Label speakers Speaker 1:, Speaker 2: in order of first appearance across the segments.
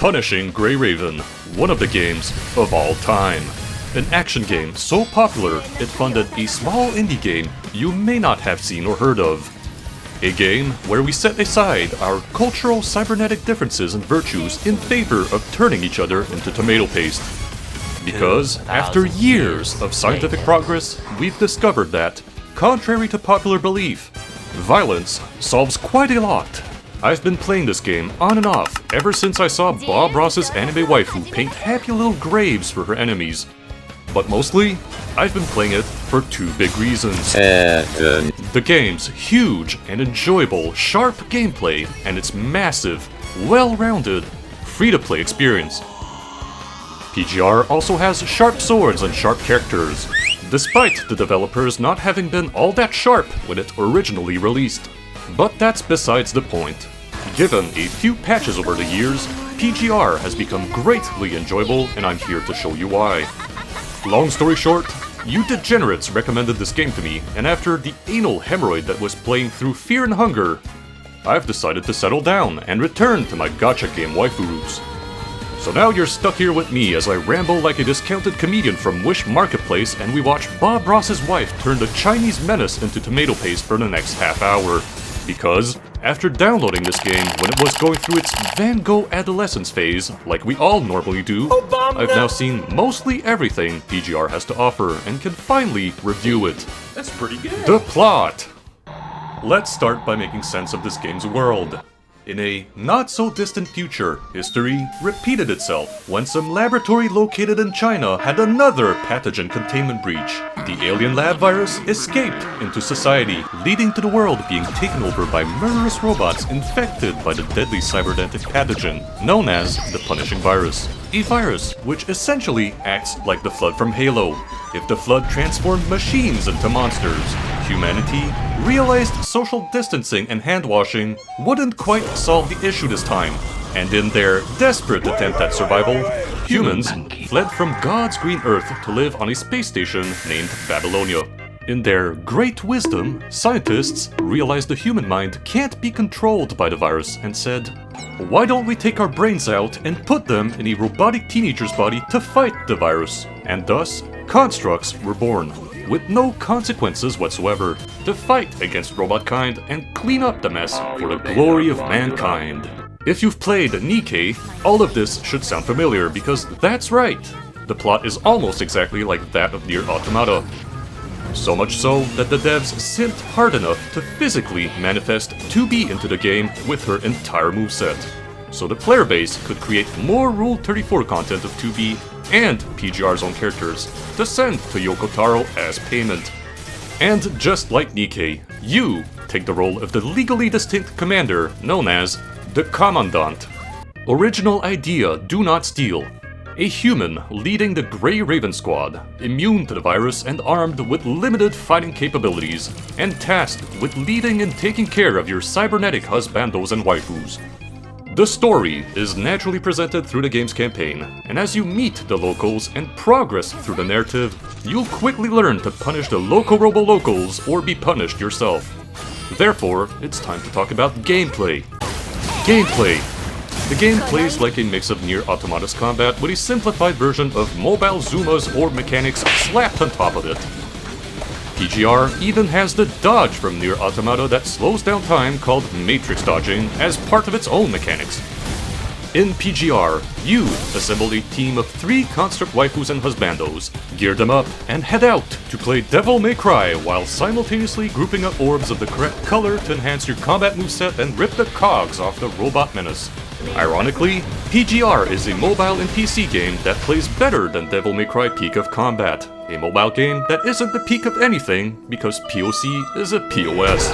Speaker 1: Punishing Grey Raven, one of the games of all time. An action game so popular it funded a small indie game you may not have seen or heard of. A game where we set aside our cultural cybernetic differences and virtues in favor of turning each other into tomato paste. Because after years of scientific progress, we've discovered that, contrary to popular belief, violence solves quite a lot. I've been playing this game on and off ever since I saw Bob Ross's anime waifu paint happy little graves for her enemies. But mostly, I've been playing it for two big reasons. The game's huge and enjoyable, sharp gameplay and its massive, well-rounded, free-to-play experience. PGR also has sharp swords and sharp characters, despite the developers not having been all that sharp when it originally released. But that's besides the point. Given a few patches over the years, PGR has become greatly enjoyable and I'm here to show you why. Long story short, you degenerates recommended this game to me, and after the anal hemorrhoid that was playing through Fear and Hunger, I've decided to settle down and return to my gacha game waifu roots. So now you're stuck here with me as I ramble like a discounted comedian from Wish Marketplace and we watch Bob Ross's wife turn the Chinese menace into tomato paste for the next half hour. Because, after downloading this game when it was going through its Van Gogh adolescence phase, like we all normally do, I've now seen mostly everything PGR has to offer and can finally review it.
Speaker 2: That's pretty good.
Speaker 1: The plot! Let's start by making sense of this game's world. In a not-so-distant future, history repeated itself when some laboratory located in China had another pathogen containment breach. The alien lab virus escaped into society, leading to the world being taken over by murderous robots infected by the deadly cybernetic pathogen known as the Punishing Virus. A virus which essentially acts like the Flood from Halo. If the Flood transformed machines into monsters, humanity realized social distancing and hand-washing wouldn't quite solve the issue this time, and in their desperate attempt at survival, humans fled from God's green earth to live on a space station named Babylonia. In their great wisdom, scientists realized the human mind can't be controlled by the virus and said, why don't we take our brains out and put them in a robotic teenager's body to fight the virus? And thus, constructs were born, with no consequences whatsoever, to fight against robot kind and clean up the mess for the glory of mankind. If you've played Nikkei, all of this should sound familiar because that's right, the plot is almost exactly like that of Nier Automata. So much so that the devs simped hard enough to physically manifest 2B into the game with her entire moveset, so the player base could create more Rule 34 content of 2B and PGR's own characters to send to Yoko Taro as payment. And just like Nikkei, you take the role of the legally distinct commander known as the Commandant. Original idea, do not steal. A human leading the Grey Raven Squad, immune to the virus and armed with limited fighting capabilities, and tasked with leading and taking care of your cybernetic husbandos and waifus. The story is naturally presented through the game's campaign, and as you meet the locals and progress through the narrative, you'll quickly learn to punish the local robo-locals or be punished yourself. Therefore, it's time to talk about gameplay. Gameplay! The game plays like a mix of Nier Automata's combat with a simplified version of mobile Zuma's orb mechanics slapped on top of it. PGR even has the dodge from Nier Automata that slows down time called matrix dodging as part of its own mechanics. In PGR, you assemble a team of 3 construct waifus and husbandos, gear them up, and head out to play Devil May Cry while simultaneously grouping up orbs of the correct color to enhance your combat moveset and rip the cogs off the robot menace. Ironically, PGR is a mobile and PC game that plays better than Devil May Cry Peak of Combat, a mobile game that isn't the peak of anything because POC is a POS.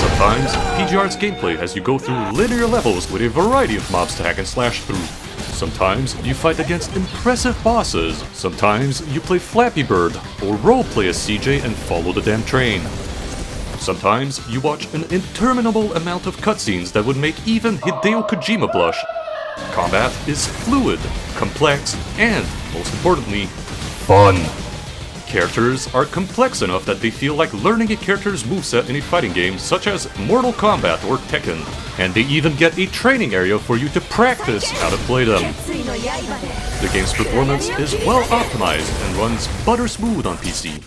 Speaker 1: Sometimes, PGR's gameplay has you go through linear levels with a variety of mobs to hack and slash through. Sometimes you fight against impressive bosses, sometimes you play Flappy Bird or roleplay as CJ and follow the damn train. Sometimes you watch an interminable amount of cutscenes that would make even Hideo Kojima blush. Combat is fluid, complex, and, most importantly, fun. Characters are complex enough that they feel like learning a character's moveset in a fighting game such as Mortal Kombat or Tekken, and they even get a training area for you to practice how to play them. The game's performance is well optimized and runs butter smooth on PC.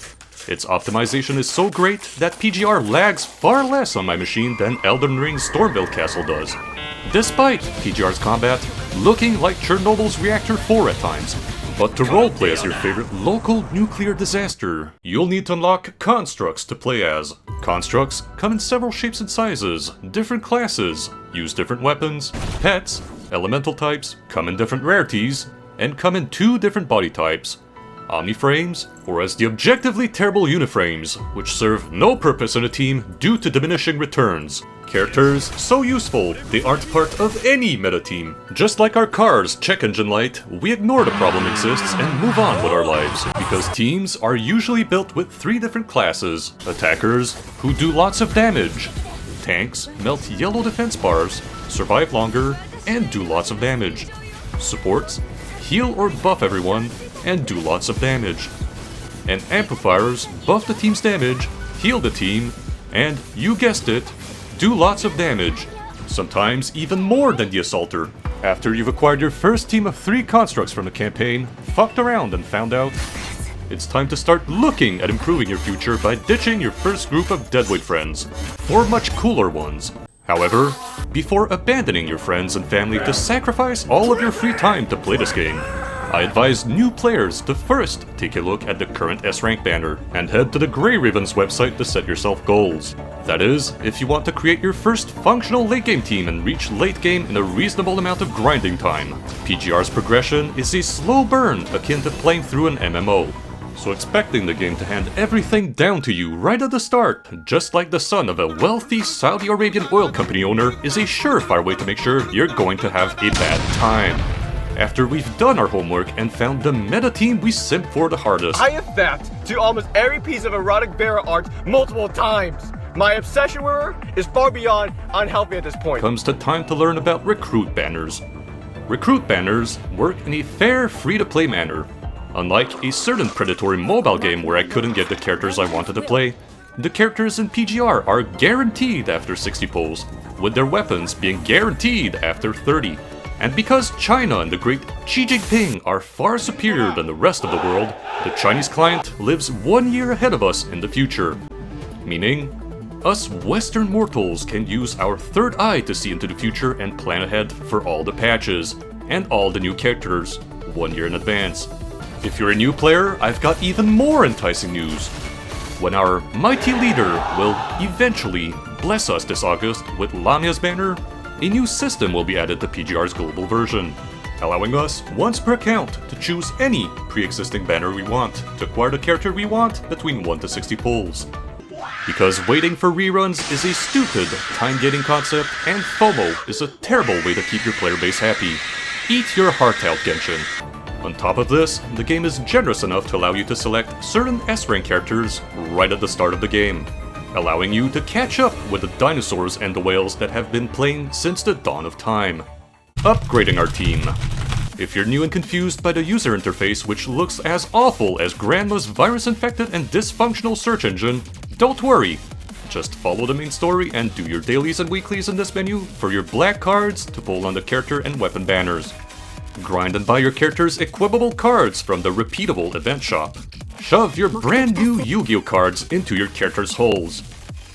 Speaker 1: Its optimization is so great that PGR lags far less on my machine than Elden Ring's Stormville Castle does, despite PGR's combat looking like Chernobyl's Reactor 4 at times. But to roleplay as your favorite local nuclear disaster, you'll need to unlock constructs to play as. Constructs come in several shapes and sizes, different classes, use different weapons, pets, elemental types, come in different rarities, and come in 2 different body types, Omniframes, or as the objectively terrible Uniframes, which serve no purpose in a team due to diminishing returns. Characters so useful, they aren't part of any meta team. Just like our car's check engine light, we ignore the problem exists and move on with our lives, because teams are usually built with 3 different classes. Attackers, who do lots of damage. Tanks melt yellow defense bars, survive longer, and do lots of damage. Supports heal or buff everyone, and do lots of damage. And amplifiers buff the team's damage, heal the team, and, you guessed it, do lots of damage. Sometimes even more than the Assaulter. After you've acquired your first team of 3 constructs from the campaign, fucked around and found out, it's time to start looking at improving your future by ditching your first group of deadweight friends, or much cooler ones. However, before abandoning your friends and family to sacrifice all of your free time to play this game, I advise new players to first take a look at the current S-Rank banner and head to the Grey Ravens website to set yourself goals. That is, if you want to create your first functional late game team and reach late game in a reasonable amount of grinding time. PGR's progression is a slow burn akin to playing through an MMO. So expecting the game to hand everything down to you right at the start, just like the son of a wealthy Saudi Arabian oil company owner, is a surefire way to make sure you're going to have a bad time. After we've done our homework and found the meta team we simp for the hardest.
Speaker 2: I have fapped to almost every piece of erotic Vera art multiple times. My obsession with her is far beyond unhealthy at this point.
Speaker 1: Comes the time to learn about recruit banners. Recruit banners work in a fair, free-to-play manner. Unlike a certain predatory mobile game where I couldn't get the characters I wanted to play, the characters in PGR are guaranteed after 60 pulls, with their weapons being guaranteed after 30. And because China and the great Xi Jinping are far superior than the rest of the world, the Chinese client lives 1 year ahead of us in the future. Meaning, us Western mortals can use our third eye to see into the future and plan ahead for all the patches, and all the new characters, 1 year in advance. If you're a new player, I've got even more enticing news. When our mighty leader will eventually bless us this August with Lamia's banner, a new system will be added to PGR's global version, allowing us, once per account, to choose any pre-existing banner we want to acquire the character we want between 1 to 60 pulls. Because waiting for reruns is a stupid, time-gating concept, and FOMO is a terrible way to keep your player base happy. Eat your heart out, Genshin. On top of this, the game is generous enough to allow you to select certain S-rank characters right at the start of the game, allowing you to catch up with the dinosaurs and the whales that have been playing since the dawn of time. Upgrading our team. If you're new and confused by the user interface, which looks as awful as Grandma's virus-infected and dysfunctional search engine, don't worry. Just follow the main story and do your dailies and weeklies in this menu for your black cards to pull on the character and weapon banners. Grind and buy your character's equipable cards from the repeatable event shop. Shove your brand new Yu-Gi-Oh cards into your character's holes.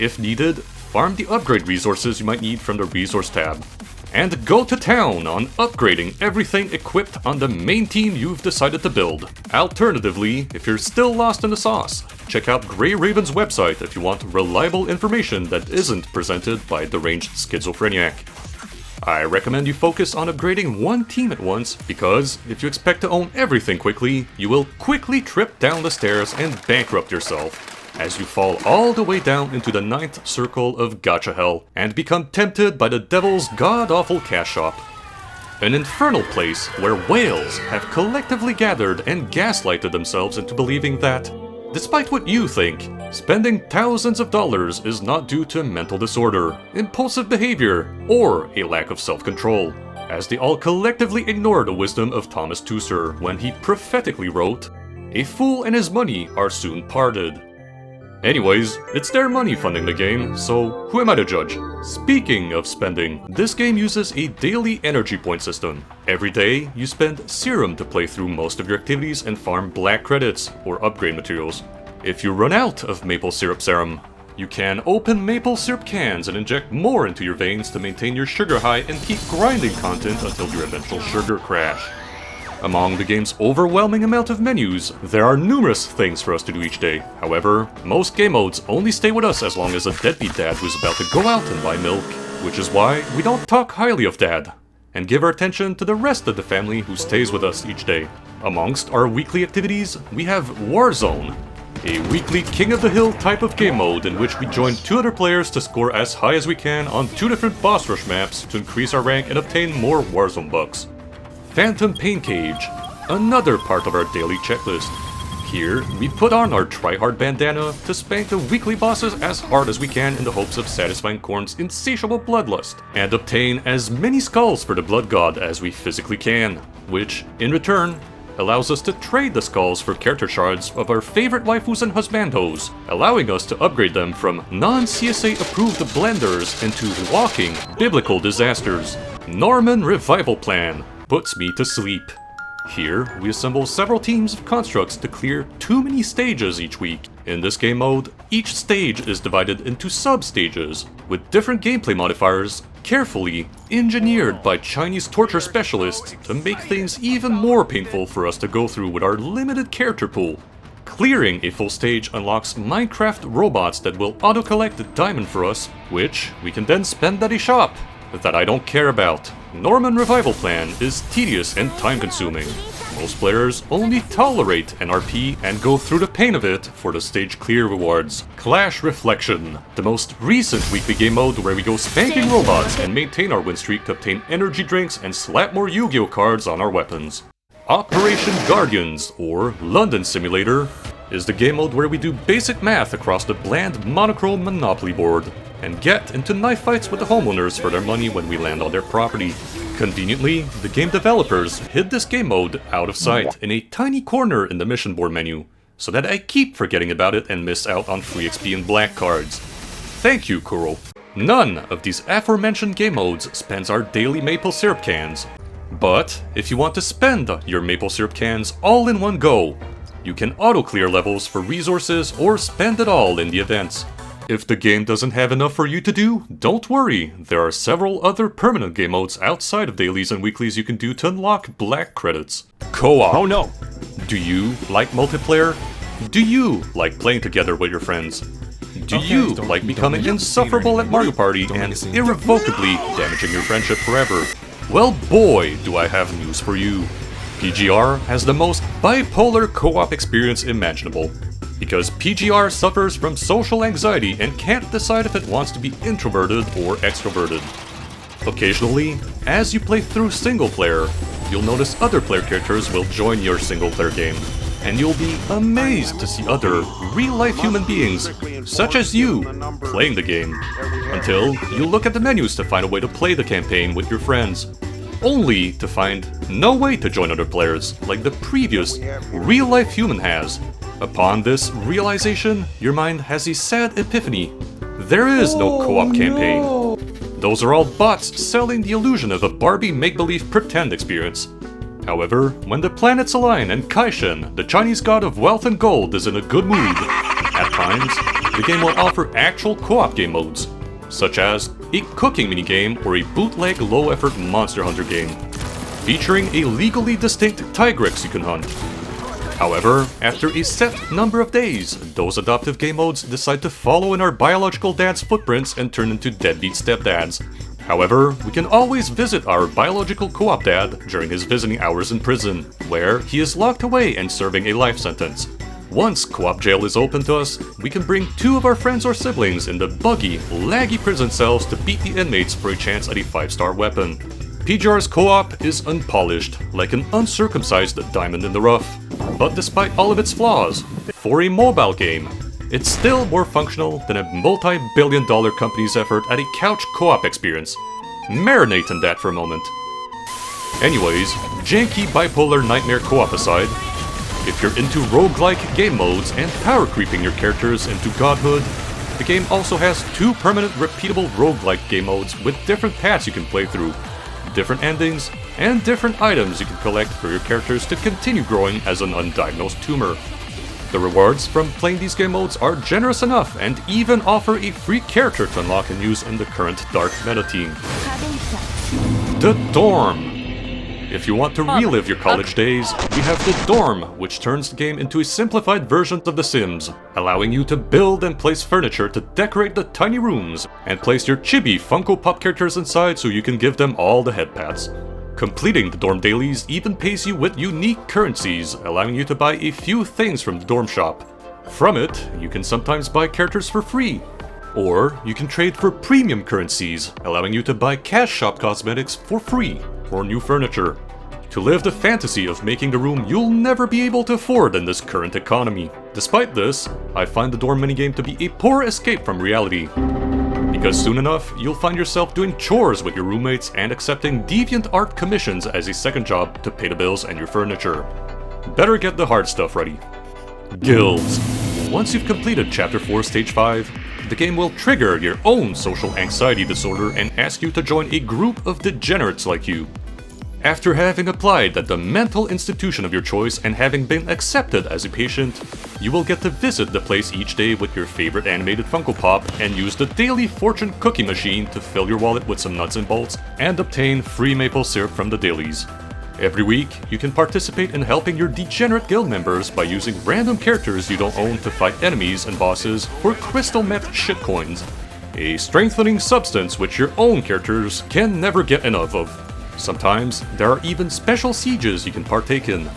Speaker 1: If needed, farm the upgrade resources you might need from the resource tab. And go to town on upgrading everything equipped on the main team you've decided to build. Alternatively, if you're still lost in the sauce, check out Grey Raven's website if you want reliable information that isn't presented by deranged schizophrenic. I recommend you focus on upgrading one team at once, because if you expect to own everything quickly, you will quickly trip down the stairs and bankrupt yourself, as you fall all the way down into the 9th circle of gacha hell, and become tempted by the devil's god-awful cash shop. An infernal place where whales have collectively gathered and gaslighted themselves into believing that, despite what you think, spending thousands of dollars is not due to mental disorder, impulsive behavior, or a lack of self-control, as they all collectively ignore the wisdom of Thomas Tusser when he prophetically wrote, A fool and his money are soon parted. Anyways, it's their money funding the game, so who am I to judge? Speaking of spending, this game uses a daily energy point system. Every day, you spend serum to play through most of your activities and farm black credits, or upgrade materials. If you run out of maple syrup serum, you can open maple syrup cans and inject more into your veins to maintain your sugar high and keep grinding content until your eventual sugar crash. Among the game's overwhelming amount of menus, there are numerous things for us to do each day. However, most game modes only stay with us as long as a deadbeat dad who's about to go out and buy milk, which is why we don't talk highly of dad, and give our attention to the rest of the family who stays with us each day. Amongst our weekly activities, we have Warzone, a weekly King of the Hill type of game mode in which we join 2 other players to score as high as we can on 2 different boss rush maps to increase our rank and obtain more Warzone bucks. Phantom Pain Cage, another part of our daily checklist. Here, we put on our try-hard bandana to spank the weekly bosses as hard as we can in the hopes of satisfying Korn's insatiable bloodlust, and obtain as many skulls for the Blood God as we physically can, which, in return, allows us to trade the skulls for character shards of our favorite waifus and husbandos, allowing us to upgrade them from non-CSA approved blenders into walking biblical disasters. Norman Revival Plan puts me to sleep. Here, we assemble several teams of constructs to clear too many stages each week. In this game mode, each stage is divided into sub-stages, with different gameplay modifiers carefully engineered by Chinese torture specialists to make things even more painful for us to go through with our limited character pool. Clearing a full stage unlocks Minecraft robots that will auto-collect the diamond for us, which we can then spend at a shop that I don't care about. Norman Revival Plan is tedious and time-consuming. Most players only tolerate an RP and go through the pain of it for the stage clear rewards. Clash Reflection, the most recent weekly game mode where we go spanking robots and maintain our win streak to obtain energy drinks and slap more Yu-Gi-Oh cards on our weapons. Operation Guardians, or London Simulator, is the game mode where we do basic math across the bland monochrome Monopoly board, and get into knife fights with the homeowners for their money when we land on their property. Conveniently, the game developers hid this game mode out of sight in a tiny corner in the mission board menu, so that I keep forgetting about it and miss out on free XP and black cards. Thank you, Kuro. None of these aforementioned game modes spends our daily maple syrup cans. But if you want to spend your maple syrup cans all in one go, you can auto-clear levels for resources or spend it all in the events. If the game doesn't have enough for you to do, don't worry, there are several other permanent game modes outside of dailies and weeklies you can do to unlock black credits. Co-op.
Speaker 2: Oh no!
Speaker 1: Do you like multiplayer? Do you like playing together with your friends? Do you like becoming insufferable at Mario Party and irrevocably damaging your friendship forever? Well boy, do I have news for you. PGR has the most bipolar co-op experience imaginable. Because PGR suffers from social anxiety and can't decide if it wants to be introverted or extroverted. Occasionally, as you play through single player, you'll notice other player characters will join your single player game, and you'll be amazed to see other real-life human beings, such as you, playing the game, until you look at the menus to find a way to play the campaign with your friends, only to find no way to join other players like the previous real-life human has. Upon this realization, your mind has a sad epiphany. There is no co-op campaign. Those are all bots selling the illusion of a Barbie make-believe pretend experience. However, when the planets align and Kaishen, the Chinese god of wealth and gold, is in a good mood, at times, the game will offer actual co-op game modes, such as a cooking minigame or a bootleg low-effort Monster Hunter game, featuring a legally distinct Tigrex you can hunt. However, after a set number of days, those adoptive game modes decide to follow in our biological dad's footprints and turn into deadbeat stepdads. However, we can always visit our biological co-op dad during his visiting hours in prison, where he is locked away and serving a life sentence. Once co-op jail is open to us, we can bring 2 of our friends or siblings in the buggy, laggy prison cells to beat the inmates for a chance at a 5-star weapon. PGR's co-op is unpolished, like an uncircumcised diamond in the rough. But despite all of its flaws, for a mobile game, it's still more functional than a multi-billion-dollar company's effort at a couch co-op experience. Marinate in that for a moment. Anyways, janky bipolar nightmare co-op aside, If you're into roguelike game modes and power creeping your characters into godhood, the game also has 2 permanent repeatable roguelike game modes with different paths you can play through, different endings, and different items you can collect for your characters to continue growing as an undiagnosed tumor. The rewards from playing these game modes are generous enough and even offer a free character to unlock and use in the current dark meta team. The Dorm. If you want to relive your college days, we have The Dorm, which turns the game into a simplified version of The Sims, allowing you to build and place furniture to decorate the tiny rooms, and place your chibi Funko Pop characters inside so you can give them all the head pats. Completing the dorm dailies even pays you with unique currencies, allowing you to buy a few things from the dorm shop. From it, you can sometimes buy characters for free, or you can trade for premium currencies, allowing you to buy cash shop cosmetics for free, or new furniture. To live the fantasy of making the room you'll never be able to afford in this current economy. Despite this, I find the dorm minigame to be a poor escape from reality. Because soon enough, you'll find yourself doing chores with your roommates and accepting deviant art commissions as a second job to pay the bills and your furniture. Better get the hard stuff ready. Guilds. Once you've completed Chapter 4 Stage 5, the game will trigger your own social anxiety disorder and ask you to join a group of degenerates like you. After having applied at the mental institution of your choice and having been accepted as a patient, you will get to visit the place each day with your favorite animated Funko Pop and use the daily fortune cookie machine to fill your wallet with some nuts and bolts and obtain free maple syrup from the dailies. Every week, you can participate in helping your degenerate guild members by using random characters you don't own to fight enemies and bosses for crystal meth shitcoins, a strengthening substance which your own characters can never get enough of. Sometimes, there are even special sieges you can partake in.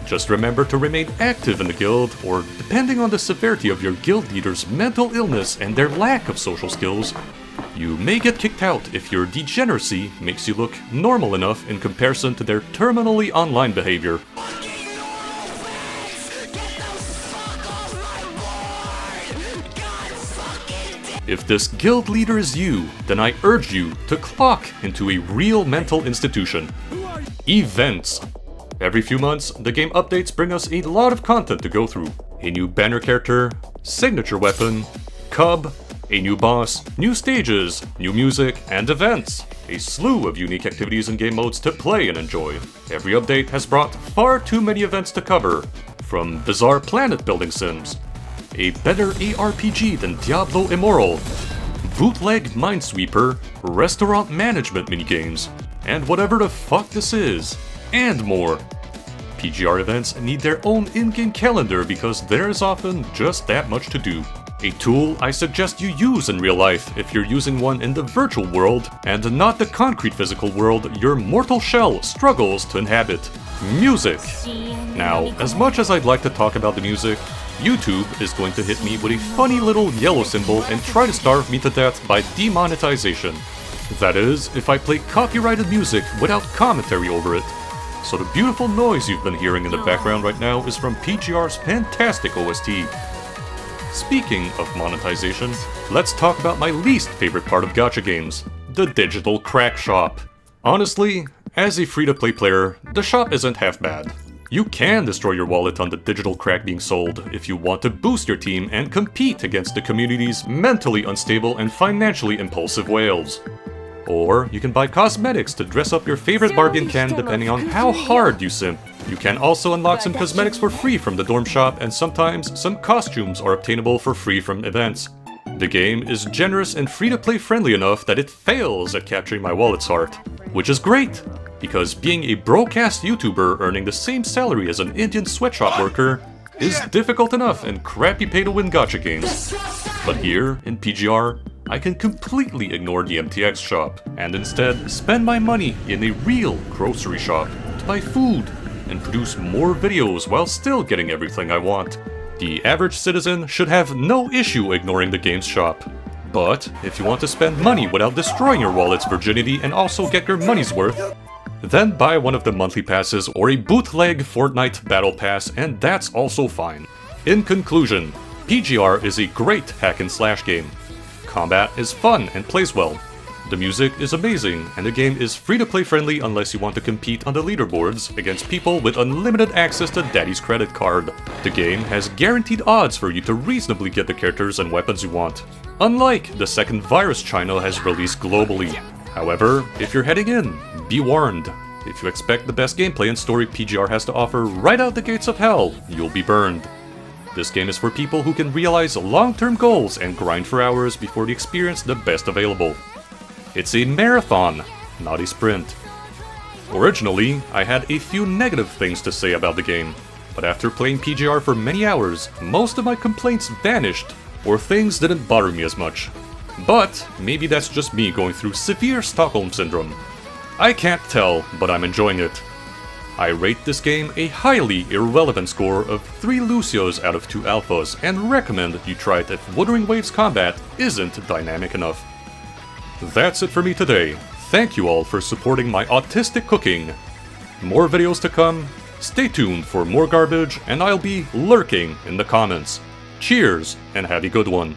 Speaker 1: Just remember to remain active in the guild, or depending on the severity of your guild leader's mental illness and their lack of social skills, you may get kicked out if your degeneracy makes you look normal enough in comparison to their terminally online behavior. If this guild leader is you, then I urge you to clock into a real mental institution. Events. Every few months, the game updates bring us a lot of content to go through. A new banner character, signature weapon, cub, a new boss, new stages, new music, and events. A slew of unique activities and game modes to play and enjoy. Every update has brought far too many events to cover, from bizarre planet building sims, a better ARPG than Diablo Immortal, bootleg Minesweeper, restaurant management minigames, and whatever the fuck this is, and more. PGR events need their own in-game calendar because there's often just that much to do. A tool I suggest you use in real life if you're using one in the virtual world and not the concrete physical world your mortal shell struggles to inhabit. Music. Now, as much as I'd like to talk about the music, YouTube is going to hit me with a funny little yellow symbol and try to starve me to death by demonetization. That is, if I play copyrighted music without commentary over it. So the beautiful noise you've been hearing in the background right now is from PGR's fantastic OST. Speaking of monetization, let's talk about my least favorite part of gacha games, the digital crack shop. Honestly, as a free-to-play player, the shop isn't half bad. You can destroy your wallet on the digital crack being sold if you want to boost your team and compete against the community's mentally unstable and financially impulsive whales. Or you can buy cosmetics to dress up your favorite bargain can depending on how hard you simp. You can also unlock some cosmetics for free from the dorm shop, and sometimes some costumes are obtainable for free from events. The game is generous and free-to-play friendly enough that it fails at capturing my wallet's heart, which is great, because being a broadcast YouTuber earning the same salary as an Indian sweatshop worker is difficult enough in crappy pay-to-win gacha games. But here, in PGR, I can completely ignore the MTX shop, and instead spend my money in a real grocery shop to buy food and produce more videos while still getting everything I want. The average citizen should have no issue ignoring the game's shop. But if you want to spend money without destroying your wallet's virginity and also get your money's worth, then buy one of the monthly passes or a bootleg Fortnite Battle Pass, and that's also fine. In conclusion, PGR is a great hack and slash game. Combat is fun and plays well. The music is amazing, and the game is free-to-play friendly unless you want to compete on the leaderboards against people with unlimited access to Daddy's credit card. The game has guaranteed odds for you to reasonably get the characters and weapons you want, unlike the second Virus China has released globally. However, if you're heading in, be warned. If you expect the best gameplay and story PGR has to offer right out the gates of hell, you'll be burned. This game is for people who can realize long-term goals and grind for hours before they experience the best available. It's a marathon, not a sprint. Originally, I had a few negative things to say about the game, but after playing PGR for many hours, most of my complaints vanished, or things didn't bother me as much. But maybe that's just me going through severe Stockholm Syndrome. I can't tell, but I'm enjoying it. I rate this game a highly irrelevant score of 3 Lucios out of 2 Alphas and recommend you try it if Wuthering Waves combat isn't dynamic enough. That's it for me today. Thank you all for supporting my autistic cooking. More videos to come, stay tuned for more garbage, and I'll be lurking in the comments. Cheers, and have a good one.